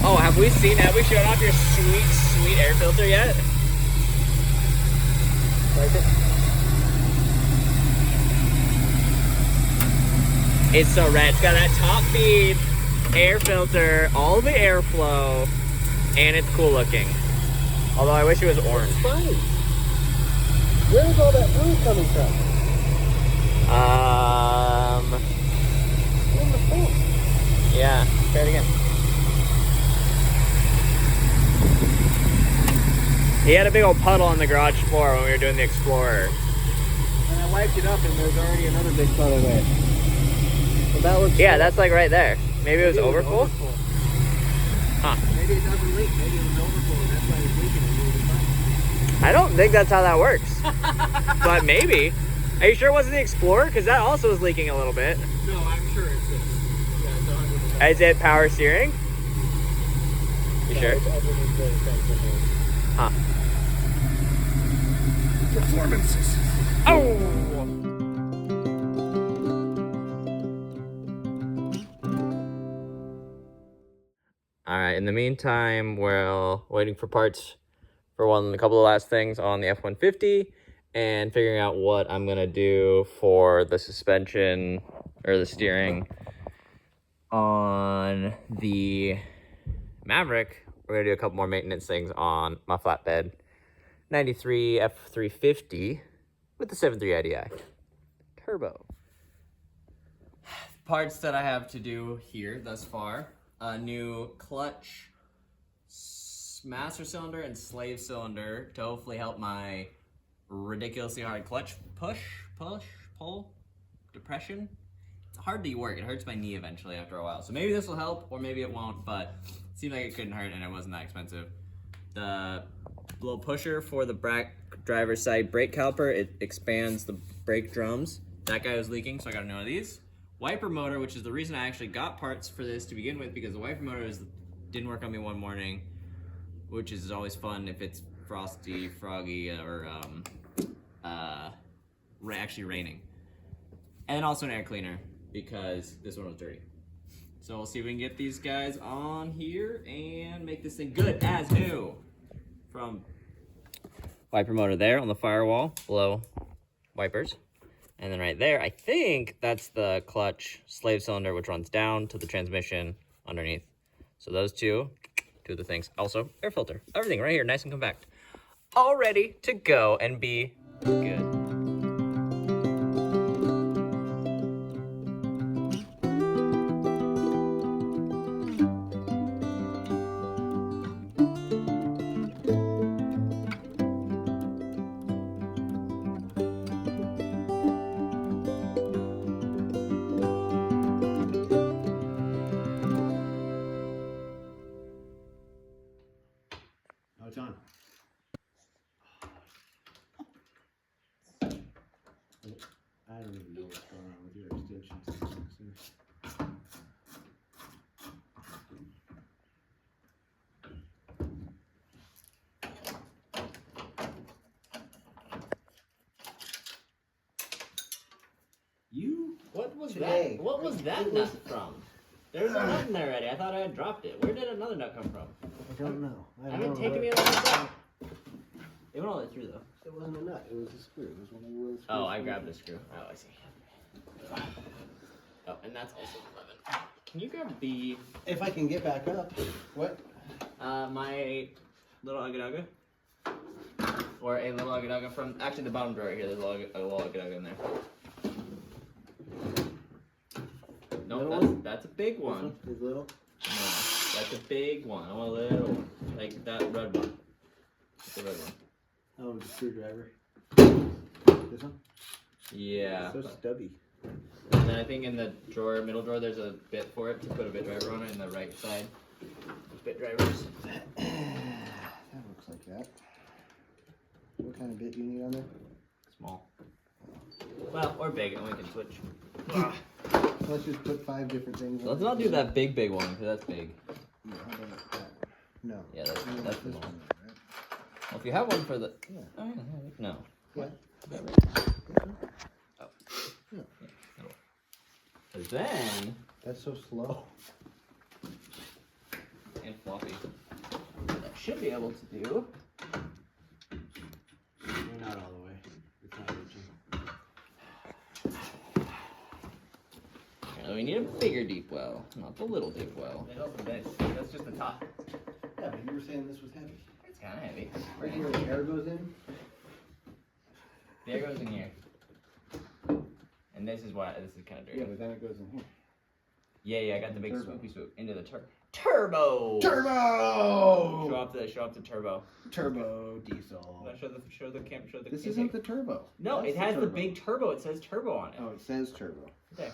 Oh, have we showed off your sweet air filter yet? Like it? It's so rad. It's got that top feed air filter, all the airflow, and it's cool looking. Although I wish it was orange. It's fine. Where's all that blue coming from? In the phone. Yeah, try it again. He had a big old puddle on the garage floor when we were doing the Explorer. And I wiped it up and there's already another big puddle there. So that looks Yeah, that's like right there. Maybe it was overfull? Huh. Maybe it doesn't leak. Maybe it was overfull and that's why it's leaking and it was fine. I don't think that's how that works. But maybe. Are you sure it wasn't the Explorer? Because that also was leaking a little bit. No, I'm sure it's this. Yeah, it's 100%. Is it power steering? You No, sure? it's underneath the sensor. Huh. Performances. Oh! Alright, in the meantime, we're waiting for parts for a couple of last things on the F-150 and figuring out what I'm going to do for the suspension or the steering on the Maverick. We're going to do a couple more maintenance things on my flatbed 93 F350 with the 7.3 IDI turbo. Parts that I have to do here thus far: a new clutch, master cylinder, and slave cylinder to hopefully help my ridiculously hard clutch pull, depression. It's hard to work. It hurts my knee eventually after a while. So maybe this will help, or maybe it won't, but it seemed like it couldn't hurt and it wasn't that expensive. The little pusher for the driver's side brake caliper, it expands the brake drums. That guy was leaking, so I got a new one of these. Wiper motor, which is the reason I actually got parts for this to begin with, because the wiper motor didn't work on me one morning, which is always fun if it's frosty, froggy, or actually raining. And also an air cleaner, because this one was dirty. So we'll see if we can get these guys on here and make this thing good as new. From wiper motor there on the firewall below wipers. And then right there, I think that's the clutch slave cylinder, which runs down to the transmission underneath. So those two do the things. Also, air filter. Everything right here, nice and compact. All ready to go and be good. Oh, it's on. I don't even know what's going on with your extension systems. What was Today. that? What was that nut from? There was a nut in there already. I thought I had dropped it. Where did another nut come from? I don't know. I haven't taken me a long time. It went all the way through though. It wasn't a nut. It was a screw. It was one of the little screws. Oh, I grabbed a screw. Oh, I see. Oh, and that's also 11. Can you grab B? If I can get back up. What? My little Ugga or a little Ugga from actually the bottom drawer right here. There's a little Ugga in there. No, that's a big one. Is little? No, that's a big one. I want a little one, like that red one. The red one. Oh, the screwdriver. This one? Yeah. It's so stubby. And then I think in the drawer, middle drawer, there's a bit for it to put a bit driver on it in the right side. Bit drivers. That looks like that. What kind of bit do you need on there? Small. Well, or big, and we can switch. Let's just put 5 different things. Let's not do that big one, because that's big. Yeah, how about that? No. Yeah, that's the this small. one, right? Well, if you have one for the... Yeah. Oh, yeah, no. What? Oh. Yeah. Because then... That's so slow. And floppy. What I should be able to do... You're not all the way. It's not reaching. Yeah, we need a bigger deep well, not the little deep well. That's just the top. Yeah, but you were saying this was heavy. It's kind of heavy. Right here, the air goes in. The air goes in here. And this is why this is kind of dirty. Yeah, but then it goes in here. Yeah, I got the big Turbo. swoopy swoop into the turbo. Turbo! Show up the turbo. Turbo diesel. No, show the camera. Show the. This isn't the turbo. No, That's it has the turbo. big turbo. It says turbo on it. Oh, it says turbo. There.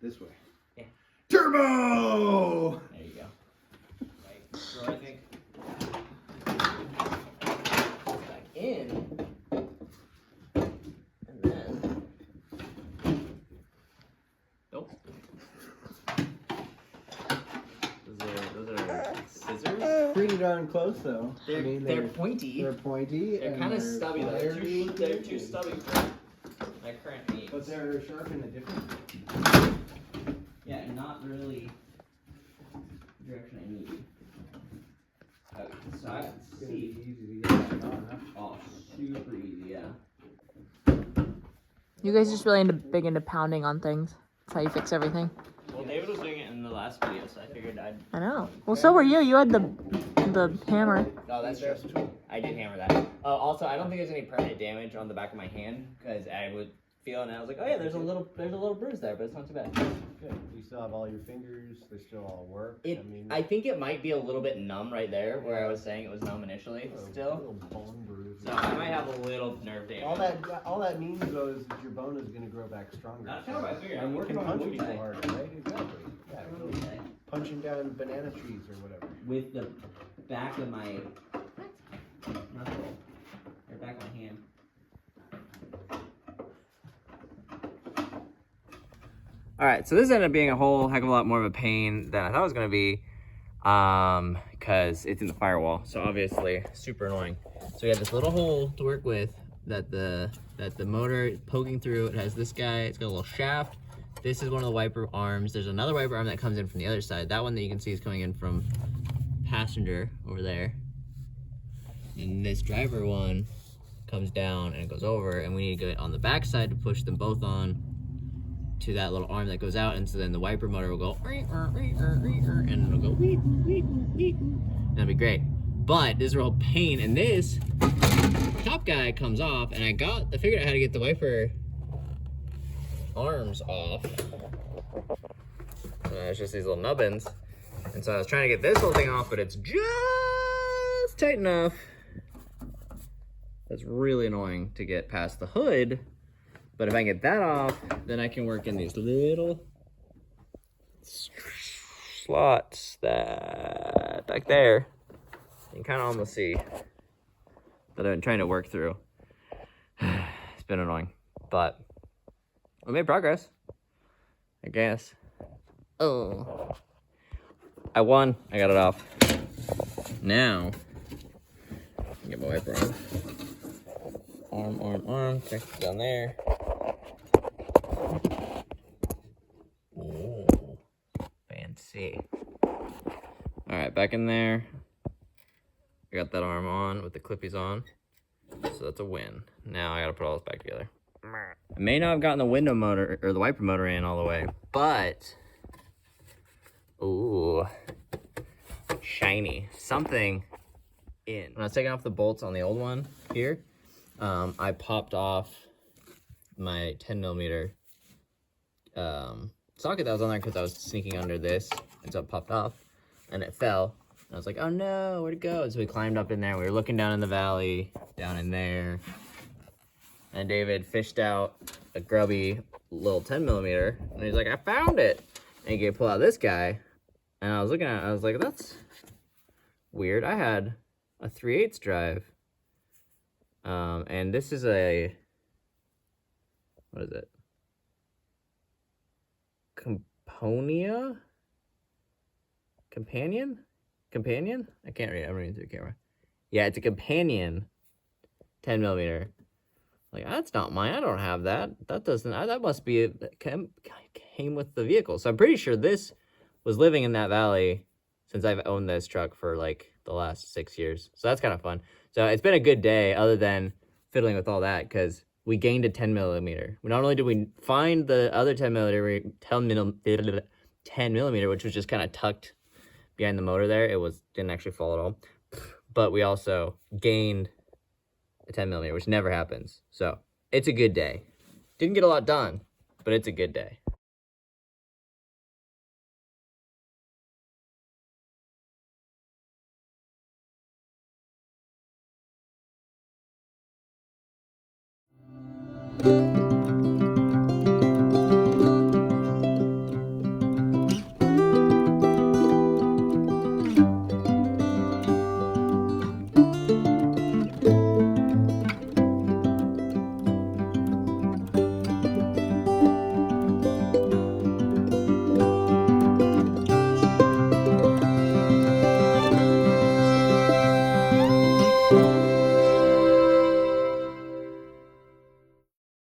This way. Yeah. Turbo! There you go. Right. So I think back in, and then nope. Those are scissors. Pretty darn close, though. They're pointy. They're pointy. They're kind of stubby though. They're too stubby for my current needs. But they're sharp in a different. Yeah, not really the direction I need. Okay, so I can see. Easy to get that on, huh? Oh, super easy, yeah. You guys just really big into pounding on things. That's how you fix everything. Well, David was doing it in the last video, so I figured I'd. I know. Well, so were you. You had the hammer. Oh, that's true. I did hammer that. Also, I don't think there's any permanent damage on the back of my hand because I would feel it and I was like, oh yeah, there's a little bruise there, but it's not too bad. Good. You still have all your fingers. They still all work. I think it might be a little bit numb right there where I was saying it was numb initially. Still. Little bone bruise. So I might have a little nerve damage. All that means though is that your bone is going to grow back stronger. That's kind of what I figured. And I'm you working can on punch Muay people Thai. harder, right? Exactly. Yeah, really. Punching down banana trees or whatever. With the back of my knuckle, or back of my hand. Alright, so this ended up being a whole heck of a lot more of a pain than I thought it was going to be, because it's in the firewall, so obviously super annoying. So we have this little hole to work with that the motor is poking through. It has this guy, it's got a little shaft. This is one of the wiper arms. There's another wiper arm that comes in from the other side. That one that you can see is coming in from passenger over there. And this driver one comes down and it goes over, and we need to get on the back side to push them both on to that little arm that goes out, and so then the wiper motor will go and it'll go and that'll be great. But this is a real pain, and this top guy comes off, and I figured out how to get the wiper arms off. It's just these little nubbins, and so I was trying to get this whole thing off, but it's just tight enough. That's really annoying to get past the hood. But if I can get that off, then I can work in these little slots that back there. You can kind of almost see that I've been trying to work through. It's been annoying, but we made progress, I guess. Oh, I won. I got it off. Now, get my wiper on. Arm. Check it down there. Oh, fancy. All right, back in there. I got that arm on with the clippies on, so that's a win. Now I gotta put all this back together. I may not have gotten the window motor or the wiper motor in all the way, but ooh, shiny. Something in. When I was taking off the bolts on the old one here, I popped off my 10mm socket that was on there because I was sneaking under this, and so it popped off and it fell. And I was like, oh no, where'd it go? And so we climbed up in there. We were looking down in the valley, down in there. And David fished out a grubby little 10 millimeter, and he's like, I found it. And he pull out this guy, and I was looking at it, I was like, that's weird. I had a 3/8 drive. And this is a, what is it? Companion? Companion? I can't read it. I'm reading through the camera. Yeah, it's a companion 10 millimeter. Like, that's not mine. I don't have that. That doesn't, that must be, came with the vehicle. So I'm pretty sure this was living in that valley since I've owned this truck for like the last 6 years. So that's kind of fun. So it's been a good day other than fiddling with all that because we gained a 10 millimeter. Not only did we find the other 10 millimeter, which was just kind of tucked behind the motor there. It didn't actually fall at all. But we also gained a 10 millimeter, which never happens. So it's a good day. Didn't get a lot done, but it's a good day.